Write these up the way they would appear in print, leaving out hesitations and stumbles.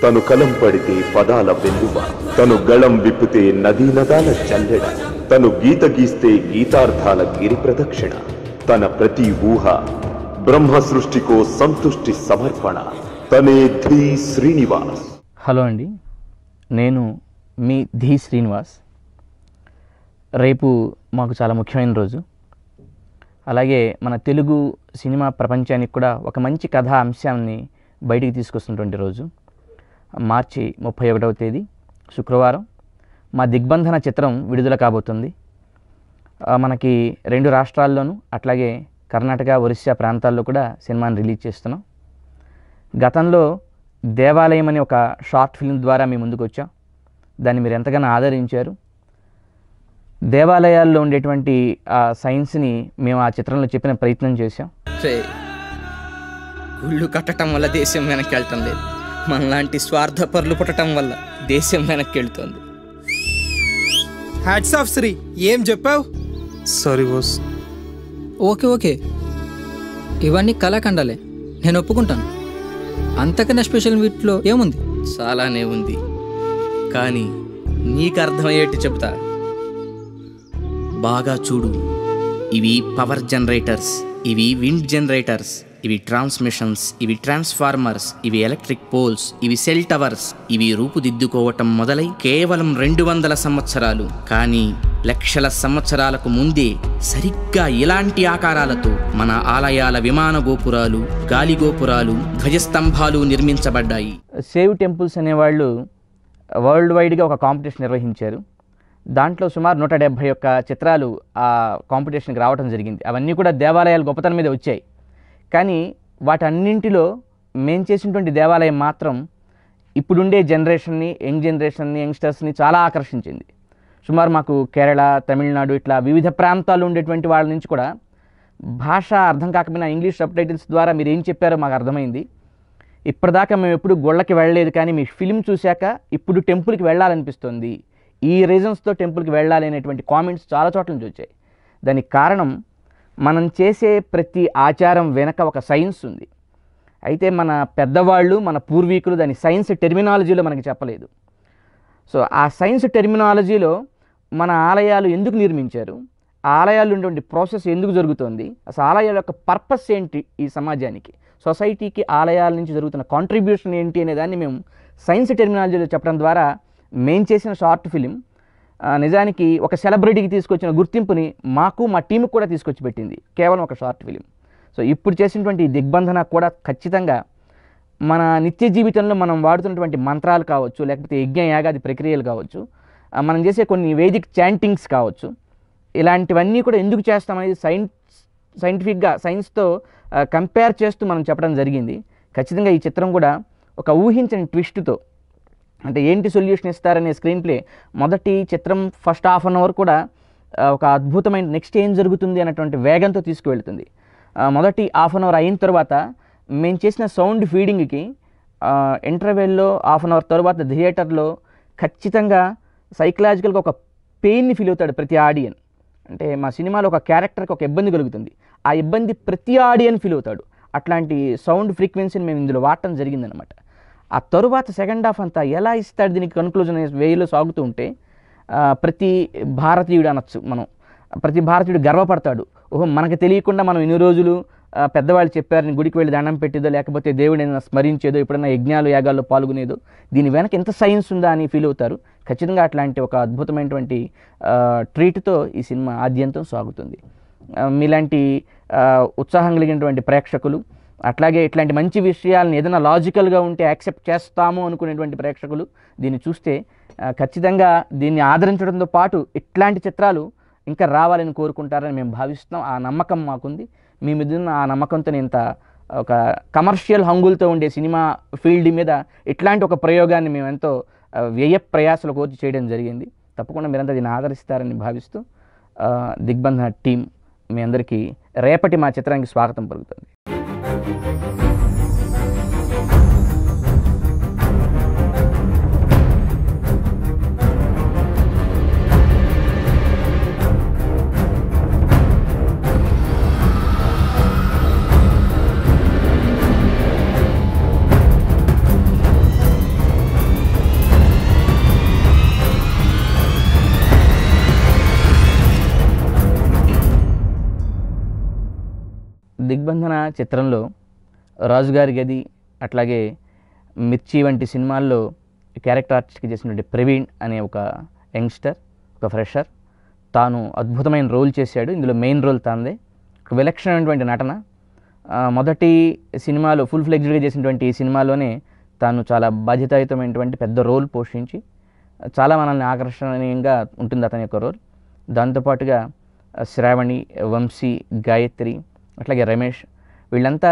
తను కలం పడితే పదాల వెల్లువ, తను గళం విప్పితే నదీ నదాల జల్లెడ, తను గీత గీస్తే గీతార్థాల గిరి ప్రదక్షిణ, తన ప్రతి ఊహ బ్రహ్మ సృష్టికో సంతుష్టి సమర్పణ. తనే ధీ శ్రీనివాస్. హలో అండి, నేను మీ ధీ శ్రీనివాస్. రేపు మాకు చాలా ముఖ్యమైన రోజు. అలాగే మన తెలుగు సినిమా ప్రపంచానికి కూడా ఒక మంచి కథా అంశాన్ని బయటికి తీసుకొస్తున్నటువంటి రోజు. మార్చి 31వ తేదీ శుక్రవారం మా దిగ్బంధన చిత్రం విడుదల కాబోతుంది. మనకి 2 రాష్ట్రాల్లోనూ అట్లాగే కర్ణాటక, ఒరిస్సా ప్రాంతాల్లో కూడా సినిమాని రిలీజ్ చేస్తున్నాం. గతంలో దేవాలయం అనే ఒక షార్ట్ ఫిల్మ్ ద్వారా మీ ముందుకు వచ్చాం. దాన్ని మీరు ఎంతగానో ఆదరించారు. దేవాలయాల్లో ఉండేటువంటి ఆ సైన్స్ని మేము ఆ చిత్రంలో చెప్పిన ప్రయత్నం చేశాం. గుళ్ళు కట్టడం వల్ల దేశం వెనక్కి వెళ్ళటం లేదు, మనలాంటి స్వార్థపరులు పుట్టడం వల్ల దేశం వెనక్కి వెళ్తుంది. హ్యాట్స్ ఆఫ్ శ్రీ, ఏం చెప్పావు? Sorry boss. ఓకే, ఇవన్నీ కళాఖండాలే, నేను ఒప్పుకుంటాను. అంతకన్నా స్పెషల్ వీటిలో ఏముంది? చాలానే ఉంది, కానీ నీకు అర్థమయ్యేట్టు చెప్తా. బాగా చూడు, ఇవి పవర్ జనరేటర్స్, ఇవి విండ్ జనరేటర్స్, ఇవి ట్రాన్స్మిషన్స్, ఇవి ట్రాన్స్ఫార్మర్స్, ఇవి ఎలక్ట్రిక్ పోల్స్, ఇవి సెల్ టవర్స్. ఇవి రూపుదిద్దుకోవటం మొదలై కేవలం 200 సంవత్సరాలు, కానీ లక్షల సంవత్సరాలకు ముందే సరిగ్గా ఇలాంటి ఆకారాలతో మన ఆలయాల విమాన గోపురాలు, గాలి గోపురాలు, ధ్వజస్తంభాలు నిర్మించబడ్డాయి. సేవ్ టెంపుల్స్ అనేవాళ్ళు వరల్డ్ వైడ్గా ఒక కాంపిటీషన్ నిర్వహించారు. దాంట్లో సుమారు 171 చిత్రాలు ఆ కాంపిటీషన్కి రావడం జరిగింది. అవన్నీ కూడా దేవాలయాల గొప్పతనం మీద వచ్చాయి. కానీ వాటన్నింటిలో మేము చేసినటువంటి దేవాలయం మాత్రం ఇప్పుడుండే జనరేషన్ని, యంగ్స్టర్స్ని చాలా ఆకర్షించింది. సుమారు మాకు కేరళ, తమిళనాడు ఇట్లా వివిధ ప్రాంతాల్లో ఉండేటువంటి వాళ్ళ నుంచి కూడా భాష అర్థం కాకపోయినా ఇంగ్లీష్ సబ్ టైటిల్స్ ద్వారా మీరు ఏం చెప్పారో మాకు అర్థమైంది. ఇప్పటిదాకా మేము ఎప్పుడు గుళ్ళకి వెళ్ళలేదు, కానీ మీ ఫిలిం చూశాక ఇప్పుడు టెంపుల్కి వెళ్ళాలనిపిస్తుంది, ఈ రీజన్స్తో టెంపుల్కి వెళ్ళాలి అనేటువంటి కామెంట్స్ చాలా చోట్ల నుంచి వచ్చాయి. దానికి కారణం మనం చేసే ప్రతి ఆచారం వెనక ఒక సైన్స్ ఉంది. అయితే మన పెద్దవాళ్ళు, మన పూర్వీకులు దాని సైన్స్ టెర్మినాలజీలో మనకి చెప్పలేదు. సో ఆ సైన్స్ టెర్మినాలజీలో మన ఆలయాలు ఎందుకు నిర్మించారు, ఆ ఆలయాలు ఉన్నటువంటి ప్రాసెస్ ఎందుకు జరుగుతుంది, అసలు ఆలయాల యొక్క పర్పస్ ఏంటి, ఈ సమాజానికి, సొసైటీకి ఆలయాల నుంచి జరుగుతున్న కాంట్రిబ్యూషన్ ఏంటి అనే దాన్ని మేము సైన్స్ టెర్మినాలజీలో చెప్పడం ద్వారా మేము చేసిన షార్ట్ ఫిలిం నిజానికి ఒక సెలబ్రిటీకి తీసుకొచ్చిన గుర్తింపుని మాకు, మా టీంకి కూడా తీసుకొచ్చి పెట్టింది, కేవలం ఒక షార్ట్ ఫిలిం. సో ఇప్పుడు చేసినటువంటి దిగ్బంధన కూడా ఖచ్చితంగా మన నిత్య జీవితంలో మనం వాడుతున్నటువంటి మంత్రాలు కావచ్చు, లేకపోతే యజ్ఞ యాగాది ప్రక్రియలు కావచ్చు, మనం చేసే కొన్ని వేదిక్ చాంటింగ్స్ కావచ్చు, ఇలాంటివన్నీ కూడా ఎందుకు చేస్తామనేది సైంటిఫిక్గా సైన్స్తో కంపేర్ చేస్తూ మనం చెప్పడం జరిగింది. ఖచ్చితంగా ఈ చిత్రం కూడా ఒక ఊహించని ట్విస్ట్తో, అంటే ఏంటి సొల్యూషన్ ఇస్తారనే స్క్రీన్ ప్లే, మొదటి చిత్రం ఫస్ట్ హాఫ్ అన్ అవర్ కూడా ఒక అద్భుతమైన నెక్స్ట్ ఏం జరుగుతుంది అన్నటువంటి వేగంతో తీసుకువెళ్తుంది. మొదటి హాఫ్ అన్ అవర్ అయిన తర్వాత మేము చేసిన సౌండ్ ఫీడింగ్కి ఇంటర్వెల్లో హాఫ్ అన్ అవర్ తర్వాత థియేటర్లో ఖచ్చితంగా సైకలాజికల్గా ఒక పెయిన్ని ఫీల్ అవుతాడు ప్రతి ఆడియన్. అంటే మా సినిమాలో ఒక క్యారెక్టర్కి ఒక ఇబ్బంది కలుగుతుంది, ఆ ఇబ్బంది ప్రతి ఆడియన్ ఫీల్ అవుతాడు. అట్లాంటి సౌండ్ ఫ్రీక్వెన్సీని మేము ఇందులో వాడటం జరిగిందనమాట. ఆ తరువాత సెకండ్ హాఫ్ అంతా ఎలా ఇస్తాడు దీనికి కన్క్లూజన్ వేలో సాగుతూ ఉంటే ప్రతి భారతీయుడు అనొచ్చు, మనం ప్రతి భారతీయుడు గర్వపడతాడు. ఓహో, మనకు తెలియకుండా మనం ఇన్ని రోజులు పెద్దవాళ్ళు చెప్పారని గుడికి వెళ్ళి దండం పెట్టేదో, లేకపోతే దేవుడిని స్మరించేదో, ఎప్పుడైనా యజ్ఞాలు యాగాల్లో పాల్గొనేదో, దీని వెనక ఎంత సైన్స్ ఉందా అని ఫీల్ అవుతారు. ఖచ్చితంగా అట్లాంటి ఒక అద్భుతమైనటువంటి ట్రీట్తో ఈ సినిమా ఆద్యంతం సాగుతుంది. మీలాంటి ఉత్సాహం కలిగినటువంటి ప్రేక్షకులు, అట్లాగే ఇట్లాంటి మంచి విషయాలను ఏదైనా లాజికల్గా ఉంటే యాక్సెప్ట్ చేస్తాము అనుకునేటువంటి ప్రేక్షకులు దీన్ని చూస్తే ఖచ్చితంగా దీన్ని ఆదరించడంతో పాటు ఇట్లాంటి చిత్రాలు ఇంకా రావాలని కోరుకుంటారని మేము భావిస్తున్నాం. ఆ నమ్మకం మాకుంది. మీ మీద ఉన్న ఆ నమ్మకంతో ఇంత ఒక కమర్షియల్ హంగులతో ఉండే సినిమా ఫీల్డ్ మీద ఇట్లాంటి ఒక ప్రయోగాన్ని మేము ఎంతో వ్యయ ప్రయాసలు కోర్చి చేయడం జరిగింది. తప్పకుండా మీరంతా దీన్ని ఆదరిస్తారని భావిస్తూ దిగ్బంధన టీం మీ అందరికీ రేపటి మా చిత్రానికి స్వాగతం పలుకుతుంది. దిగ్బంధన చిత్రంలో రాజుగారి గది అట్లాగే మిర్చి వంటి సినిమాల్లో క్యారెక్టర్ ఆర్టిస్ట్కి చేసినటువంటి ప్రవీణ్ అనే ఒక యంగ్స్టర్, ఒక ఫ్రెషర్, తాను అద్భుతమైన రోల్ చేశాడు. ఇందులో మెయిన్ రోల్ తానదే. ఒక విలక్షణమైనటువంటి నటన. మొదటి సినిమాలో ఫుల్ ఫ్లెడ్జ్డ్గా చేసినటువంటి ఈ సినిమాలోనే తాను చాలా బాధ్యతాయుతమైనటువంటి పెద్ద రోల్ పోషించి చాలా మనల్ని ఆకర్షణీయంగా ఉంటుంది అతని యొక్క రోల్. దాంతోపాటుగా శ్రావణి, వంశీ, గాయత్రి అట్లాగే రమేష్ వీళ్ళంతా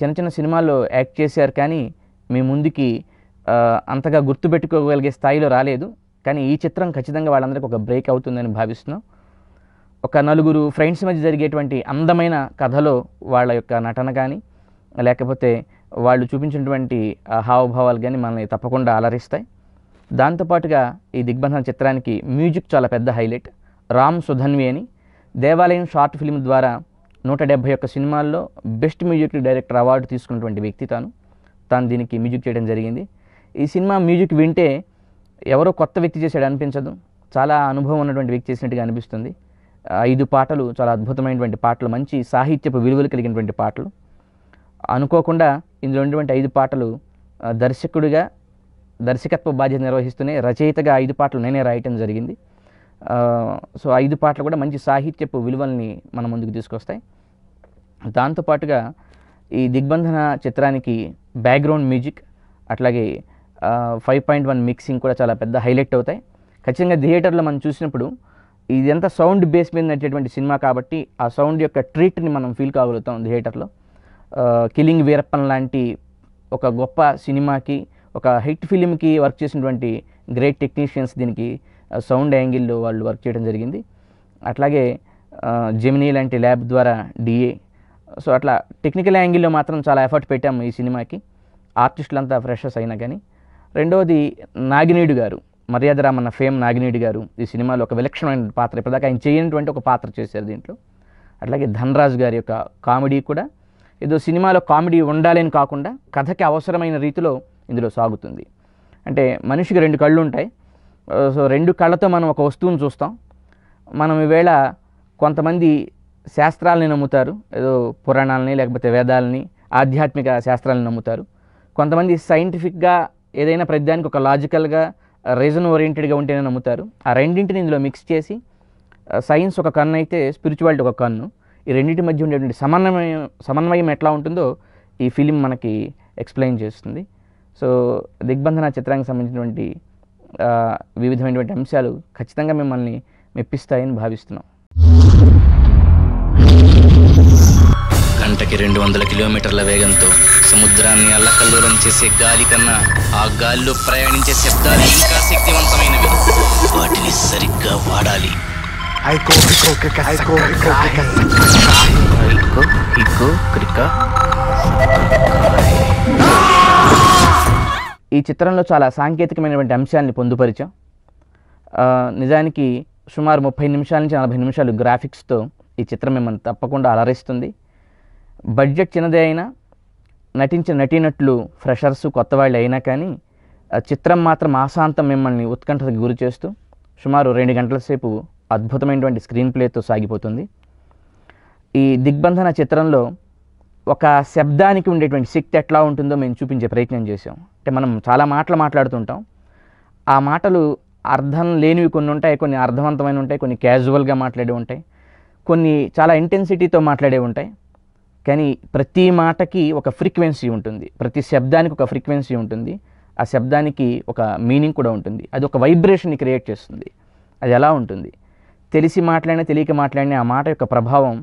చిన్న చిన్న సినిమాల్లో యాక్ట్ చేశారు, కానీ మీ ముందుకి అంతగా గుర్తుపెట్టుకోగలిగే స్థాయిలో రాలేదు. కానీ ఈ చిత్రం ఖచ్చితంగా వాళ్ళందరికీ ఒక బ్రేక్ అవుతుందని భావిస్తున్నాం. ఒక నలుగురు ఫ్రెండ్స్ మధ్య జరిగేటువంటి అందమైన కథలో వాళ్ళ యొక్క నటన కానీ లేకపోతే వాళ్ళు చూపించినటువంటి హావభావాలు కానీ మనల్ని తప్పకుండా అలరిస్తాయి. దాంతోపాటుగా ఈ దిగ్బంధన చిత్రానికి మ్యూజిక్ చాలా పెద్ద హైలైట్. రామ్ సుధన్వి అని దేవాలయం షార్ట్ ఫిల్మ్ ద్వారా 171 సినిమాల్లో బెస్ట్ మ్యూజిక్ డైరెక్టర్ అవార్డు తీసుకున్నటువంటి వ్యక్తి తాను దీనికి మ్యూజిక్ చేయడం జరిగింది. ఈ సినిమా మ్యూజిక్ వింటే ఎవరో కొత్త వ్యక్తి చేసాడు అనిపించదు, చాలా అనుభవం ఉన్నటువంటి వ్యక్తి చేసినట్టుగా అనిపిస్తుంది. 5 పాటలు చాలా అద్భుతమైనటువంటి పాటలు, మంచి సాహిత్యపు విలువలు కలిగినటువంటి పాటలు. అనుకోకుండా ఇందులో ఉన్నటువంటి 5 పాటలు దర్శకుడిగా దర్శకత్వ బాధ్యత నిర్వహిస్తూనే రచయితగా 5 పాటలు నేనే రాయటం జరిగింది. సో 5 పాటలు కూడా మంచి సాహిత్యపు విలువల్ని మన ముందుకు తీసుకొస్తాయి. దాంతోపాటుగా ఈ దిగ్బంధన చిత్రానికి బ్యాక్గ్రౌండ్ మ్యూజిక్ అట్లాగే 5.1 మిక్సింగ్ కూడా చాలా పెద్ద హైలైట్ అవుతాయి. ఖచ్చితంగా థియేటర్లో మనం చూసినప్పుడు ఇదంతా సౌండ్ బేస్ మీద నడిచేటువంటి సినిమా కాబట్టి ఆ సౌండ్ యొక్క ట్రీట్ని మనం ఫీల్ కాగలుగుతాం థియేటర్లో. కిలింగ్ వీరప్పన్ లాంటి ఒక గొప్ప సినిమాకి, ఒక హిట్ ఫిలింకి వర్క్ చేసినటువంటి గ్రేట్ టెక్నీషియన్స్ దీనికి సౌండ్ యాంగిల్లో వాళ్ళు వర్క్ చేయడం జరిగింది. అట్లాగే జెమినీ లాంటి ల్యాబ్ ద్వారా డిఏ. సో అట్లా టెక్నికల్ యాంగిల్లో మాత్రం చాలా ఎఫర్ట్ పెట్టాము ఈ సినిమాకి, ఆర్టిస్టులంతా ఫ్రెషర్స్ అయినా కానీ. రెండవది నాగినేడు గారు, మర్యాద రామన్న ఫేమ్ నాగినేడు గారు ఈ సినిమాలో ఒక విలక్షణమైన పాత్ర, ఇప్పటిదాకా ఆయన చేయనటువంటి ఒక పాత్ర చేశారు దీంట్లో. అట్లాగే ధనరాజ్ గారి యొక్క కామెడీ కూడా ఏదో సినిమాలో కామెడీ ఉండాలని కాకుండా కథకి అవసరమైన రీతిలో ఇందులో సాగుతుంది. అంటే మనిషికి 2 కళ్ళు ఉంటాయి. సో 2 కళ్ళతో మనం ఒక వస్తువును చూస్తాం. మనం ఈవేళ కొంతమంది శాస్త్రాలని నమ్ముతారు, ఏదో పురాణాలని లేకపోతే వేదాలని ఆధ్యాత్మిక శాస్త్రాలను నమ్ముతారు. కొంతమంది సైంటిఫిక్గా ఏదైనా ప్రతిదానికి ఒక లాజికల్గా రీజన్ ఓరియంటెడ్గా ఉంటేనే నమ్ముతారు. ఆ రెండింటిని ఇందులో మిక్స్ చేసి సైన్స్ ఒక కన్ను అయితే స్పిరిచువాలిటీ ఒక కన్ను, ఈ రెండింటి మధ్య ఉండేటువంటి సమన్వయం ఎట్లా ఉంటుందో ఈ ఫిలిం మనకి ఎక్స్ప్లెయిన్ చేస్తుంది. సో దిగ్బంధన చిత్రానికి సంబంధించినటువంటి వివిధమైనటువంటి అంశాలు ఖచ్చితంగా మిమ్మల్ని మెప్పిస్తాయని భావిస్తున్నాం. గంటకి 200 కిలోమీటర్ల వేగంతో సముద్రాన్ని అల్లకల్లోలం చేసే గాలి కన్నా ఆ గాలిలో ప్రయాణించే శబ్దాలు ఇంకా శక్తివంతమైనవి. వాటిని సరిగ్గా వాడాలి. ఈ చిత్రంలో చాలా సాంకేతికమైనటువంటి అంశాలని పొందుపరిచాం. నిజానికి సుమారు 30 నిమిషాల నుంచి 40 నిమిషాలు గ్రాఫిక్స్తో ఈ చిత్రం మిమ్మల్ని తప్పకుండా అలరిస్తుంది. బడ్జెట్ చిన్నదే అయినా, నటించిన నటీనటులు ఫ్రెషర్స్ కొత్త వాళ్ళు అయినా కానీ చిత్రం మాత్రం ఆశాంతం మిమ్మల్ని ఉత్కంఠకు గురి చేస్తూ సుమారు 2 గంటల సేపు అద్భుతమైనటువంటి స్క్రీన్ ప్లేతో సాగిపోతుంది. ఈ దిగ్బంధన చిత్రంలో ఒక శబ్దానికి ఉండేటువంటి శక్తి ఎట్లా ఉంటుందో మేము చూపించే ప్రయత్నం చేసాం. అంటే మనం చాలా మాటలు మాట్లాడుతుంటాం, ఆ మాటలు అర్థం లేనివి కొన్ని ఉంటాయి, కొన్ని అర్థవంతమైన ఉంటాయి, కొన్ని క్యాజువల్గా మాట్లాడే ఉంటాయి, కొన్ని చాలా ఇంటెన్సిటీతో మాట్లాడే ఉంటాయి. కానీ ప్రతి మాటకి ఒక ఫ్రీక్వెన్సీ ఉంటుంది, ప్రతి శబ్దానికి ఒక ఫ్రీక్వెన్సీ ఉంటుంది, ఆ శబ్దానికి ఒక మీనింగ్ కూడా ఉంటుంది. అది ఒక వైబ్రేషన్ని క్రియేట్ చేస్తుంది. అది ఎలా ఉంటుంది, తెలిసి మాట్లాడినా తెలియక మాట్లాడినా ఆ మాట యొక్క ప్రభావం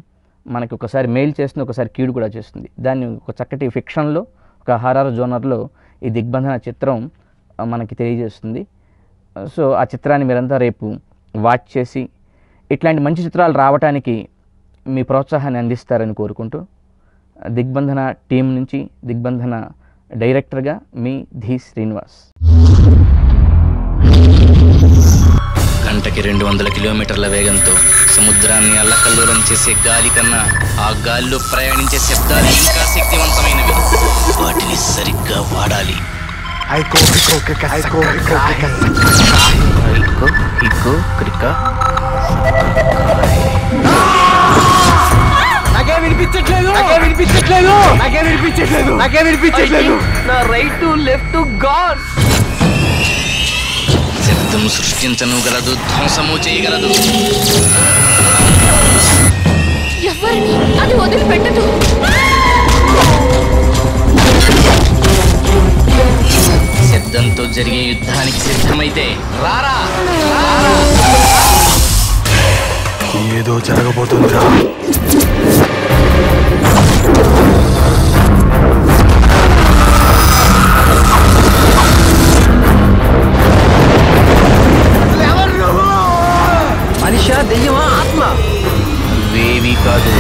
మనకి ఒకసారి మేలు చేస్తుంది, ఒకసారి కీడు కూడా చేస్తుంది. దాన్ని ఒక చక్కటి ఫిక్షన్లో, ఒక హారర్ జోనర్లో ఈ దిగ్బంధన చిత్రం మనకి తెలియజేస్తుంది. సో ఆ చిత్రాన్ని మీరంతా రేపు వాచ్ చేసి ఇట్లాంటి మంచి చిత్రాలు రావడానికి మీ ప్రోత్సాహాన్ని అందిస్తారని కోరుకుంటూ, దిగ్బంధన టీం నుంచి దిగ్బంధన డైరెక్టర్గా మీ ధీ శ్రీనివాస్. గంటకి 200 కిలోమీటర్ల వేగంతో సముద్రాన్ని అల్లకల్లోలం చేసే గాలి కన్నా ఆ గాలిలో ప్రయాణించే శబ్దాలు ఇంకా శక్తివంతమైనవి. వాటిని సరిగ్గా వాడాలి. నాకే నా రైట్ లెఫ్ట్ గాన్. శబ్దం సృష్టించను గలదు, ధ్వంసము చేయగలదు. ఎవరిని అది వదిలిపెట్టదు. శబ్దంతో జరిగే యుద్ధానికి సిద్ధమైతే రారా. ఏదో జరగబోతుందిరా. మనిషా, దెయ్యమా, ఆత్మ? నువ్వేమీ కాదు.